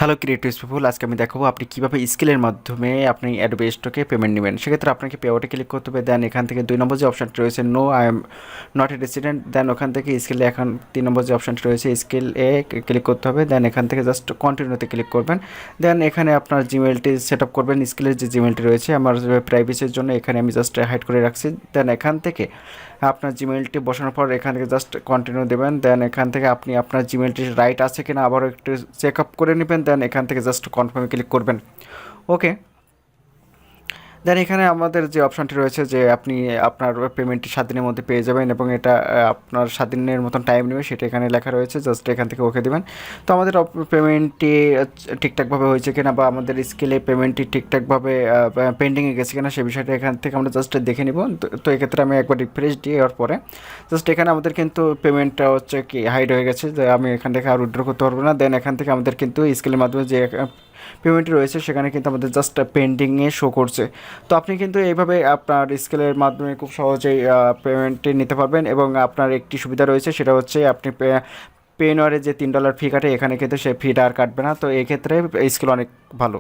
Hello creative people, আজকে আমি দেখাবো আপনি কীভাবে স্কিলের মাধ্যমে আপনি অ্যাডোবে স্টকে পেমেন্ট নেবেন। সেক্ষেত্রে আপনাকে পেআউটে ক্লিক করতে হবে, দেন এখান থেকে 2 নম্বর যে অপশানটি রয়েছে no I am not a resident, then ওখান থেকে স্কিলে এখন 3 নম্বর যে অপশানটি রয়েছে স্কিলে ক্লিক করতে হবে, দেন এখান থেকে জাস্ট কন্টিনিউতে ক্লিক করবেন। দেন এখানে আপনার জিমেলটি সেট আপ করবেন। স্কিলের যে জিমেলটি রয়েছে আমার প্রাইভেসির জন্য এখানে আমি জাস্ট হাইড করে রাখছি। দেন এখান থেকে আপনার জিমেলটি বসানোর পর এখান থেকে জাস্ট কন্টিনিউ দেবেন। দেন এখান থেকে আপনি আপনার জিমেলটি রাইট আছে কিনা আবারও একটু চেক আপ করে নেবেন। দেন এখান থেকে জাস্ট কনফার্মে ক্লিক করবেন। ওকে, দেন এখানে আমাদের যে অপশানটি রয়েছে যে আপনি আপনার পেমেন্টটি 7 দিনের মধ্যে পেয়ে যাবেন এবং এটা আপনার 7 দিনের মতন টাইম নেবে, সেটা এখানে লেখা রয়েছে। জাস্ট এখান থেকে ওকে দেবেন। তো আমাদের পেমেন্টটি ঠিকঠাকভাবে হয়েছে কিনা বা আমাদের স্কিলে পেমেন্টটি ঠিকঠাকভাবে পেন্ডিংয়ে গেছে কিনা সে বিষয়টা এখান থেকে আমরা জাস্ট দেখে নিব। তো এক্ষেত্রে আমি একবার রিফ্রেশ দিয়ে দেওয়ার পরে জাস্ট এখানে আমাদের কিন্তু পেমেন্টটা হচ্ছে কি হাইড হয়ে গেছে, যে আমি এখান থেকে আর উইথড্র করতে পারবো না। দেন এখান থেকে আমাদের কিন্তু স্কিলের মাধ্যমে যে পেমেন্টটি রয়েছে সেখানে কিন্তু আমাদের জাস্ট পেন্ডিংয়ে শো করছে। তো আপনি কিন্তু এইভাবে আপনার স্কেলের মাধ্যমে খুব সহজেই পেমেন্টটি নিতে পারবেন এবং আপনার একটি সুবিধা রয়েছে, সেটা হচ্ছে আপনি পেনওয়ারে যে $3 ফি কাটে এখানে কিন্তু সে ফিটা আর কাটবে না। তো এক্ষেত্রে স্কেল অনেক ভালো।